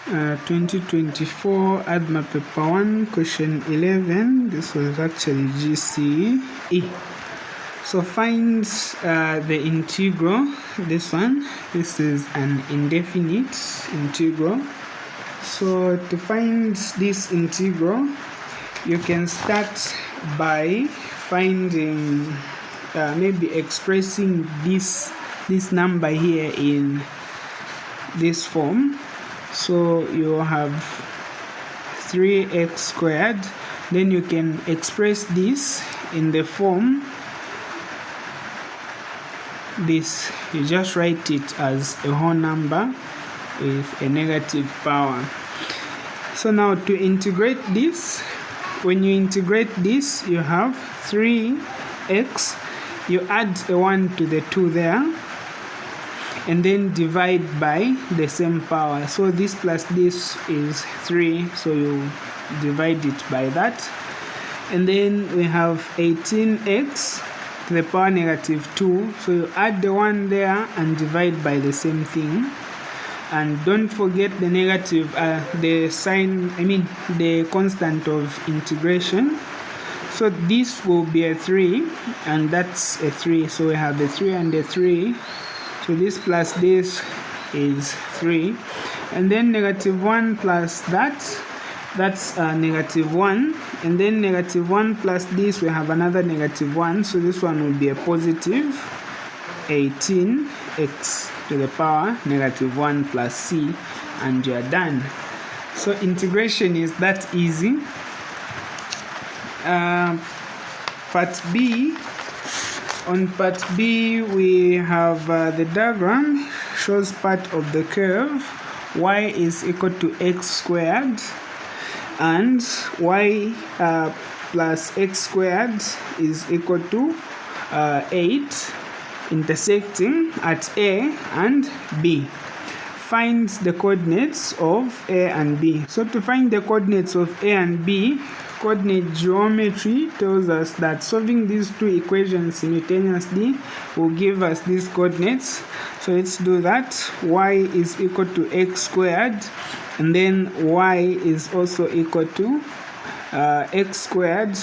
2024 ADMA P1 question 11. This was actually GCE. So find the integral. This is an indefinite integral. So to find this integral, you can start by finding maybe expressing this number here in this form. So you have 3x squared. Then you can express this in the form this. You just write it as a whole number with a negative power. So now to integrate this, when you integrate this, you have 3x. You add a 1 to the 2 there, and then divide by the same power. So this plus this is 3, so you divide it by that. And then we have 18x to the power negative 2, so you add the 1 there and divide by the same thing. And don't forget the negative, the sign, the constant of integration. So this will be a 3, and that's a 3, so we have a 3 and a 3. So this plus this is 3, and then negative 1 plus that's negative 1, and then negative 1 plus this, we have another negative 1, so this one will be a positive 18x to the power negative 1 plus c, and you're done. So integration is that easy. Part B. On part B, we have the diagram shows part of the curve. Y is equal to x squared, and y plus x squared is equal to 8, intersecting at A and B. Find the coordinates of A and B. So to find the coordinates of A and B, coordinate geometry tells us that solving these two equations simultaneously will give us these coordinates. So let's do that. Y is equal to x squared, and then y is also equal to x squared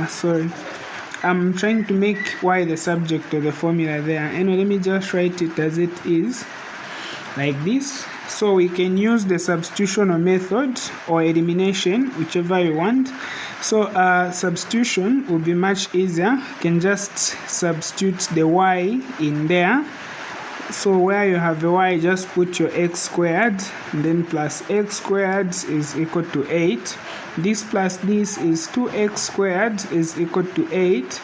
sorry, I'm trying to make y the subject of the formula there. Anyway, let me just write it as it is, like this. So we can use the substitution method or elimination, whichever you want. So substitution will be much easier. You can just substitute the y in there. So where you have the y, just put your x squared, and then plus x squared is equal to 8. This plus this is 2x squared is equal to 8.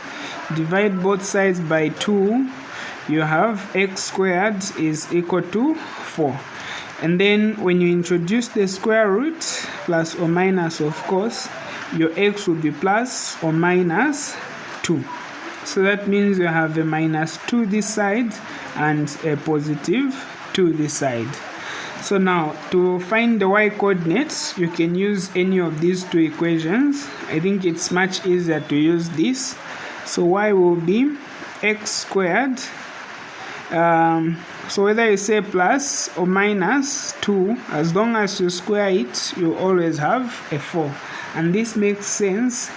Divide both sides by 2. You have x squared is equal to 4. And then when you introduce the square root, plus or minus, of course, your x will be plus or minus 2. So that means you have a minus 2 this side and a positive 2 this side. So now to find the y coordinates, you can use any of these two equations. I think it's much easier to use this. So y will be x squared. So whether you say plus or minus 2, as long as you square it, you always have a 4. And this makes sense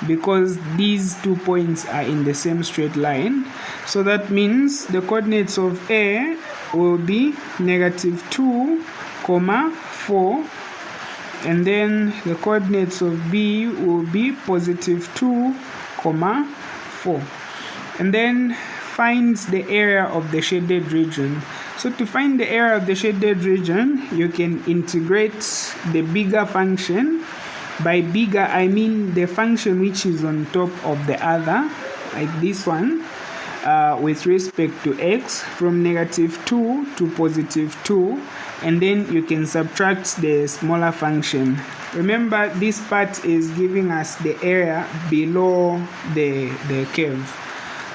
because these 2 points are in the same straight line. So that means the coordinates of A will be negative 2, 4. And then the coordinates of B will be positive 2, 4. And then find the area of the shaded region. So to find the area of the shaded region, you can integrate the bigger function. By bigger, I mean the function which is on top of the other, like this one, with respect to x, from negative 2 to positive 2, and then you can subtract the smaller function. Remember, this part is giving us the area below the curve.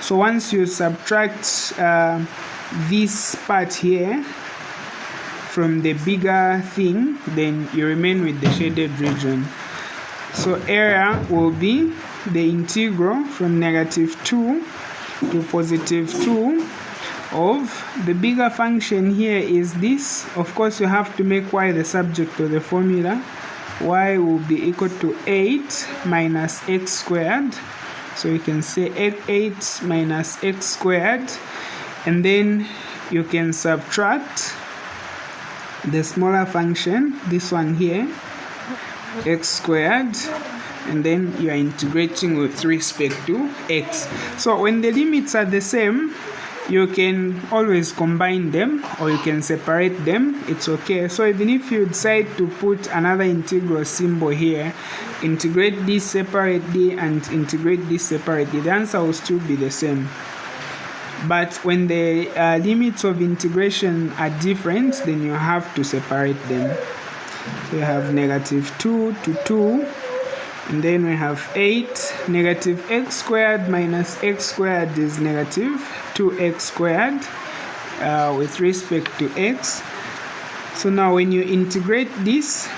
So once you subtract this part here from the bigger thing, then you remain with the shaded region. So area will be the integral from negative 2 to positive 2 of the bigger function here is this. Of course, you have to make y the subject of the formula. Y will be equal to 8 minus x squared. So you can say 8 minus x squared, and then you can subtract the smaller function, this one here, x squared, and then you are integrating with respect to x. So when the limits are the same, you can always combine them or you can separate them, it's okay. So even if you decide to put another integral symbol here, integrate this separately and integrate this separately, the answer will still be the same. But when the limits of integration are different, then you have to separate them. So you have -2 to 2, and then we have 8. Negative x squared minus x squared is negative 2x squared with respect to x. So now when you integrate this,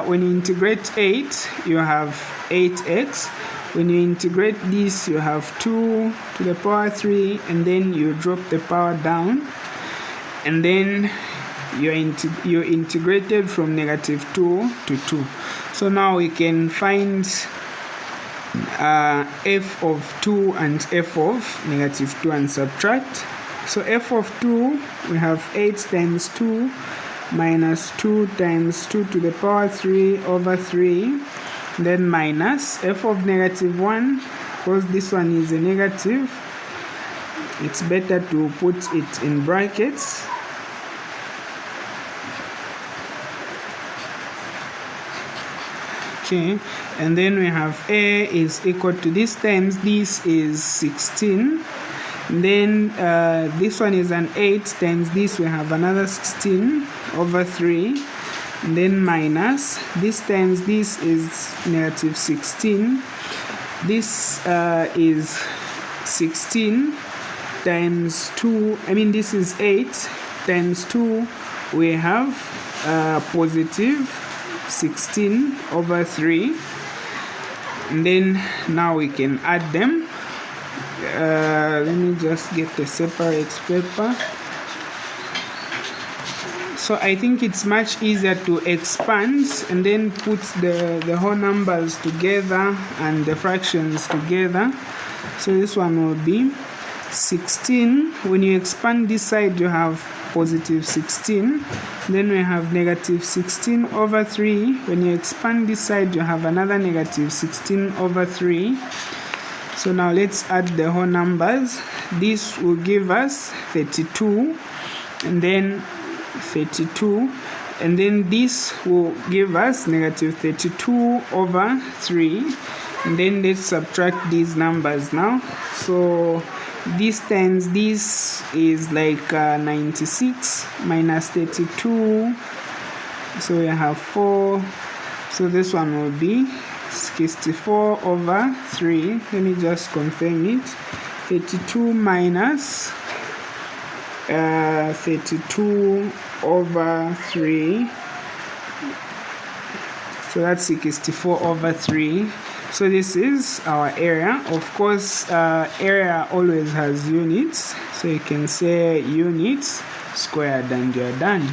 when you integrate 8, you have 8x. When you integrate this, you have 2 to the power 3, and then you drop the power down, and then you integrated from -2 to 2. So now we can find f of 2 and f of -2 and subtract. So f of 2, we have 8 times 2 minus 2 times 2 to the power 3 over 3, then minus f of -1, because this one is a negative, it's better to put it in brackets. Okay, and then we have a is equal to this times this is 16. And then this one is an 8 times this, we have another 16 over 3. And then minus this times this is -16. This is 16 times 2, this is 8 times 2, we have positive 16 over 3. And then now we can add them. Let me just get the separate paper. So I think it's much easier to expand and then put the whole numbers together and the fractions together. So this one will be 16. When you expand this side, you have positive 16. Then we have -16 over 3. When you expand this side, you have another -16 over 3. So now let's add the whole numbers. This will give us 32, and then 32, and then this will give us -32 over 3. And then let's subtract these numbers now. So this times this is like 96 minus 32, so we have 4. So this one will be 64 over 3. Let me just confirm it. 32 minus 32 over 3, so that's 64 over 3. So this is our area. Of course, area always has units, so you can say units squared and you're done.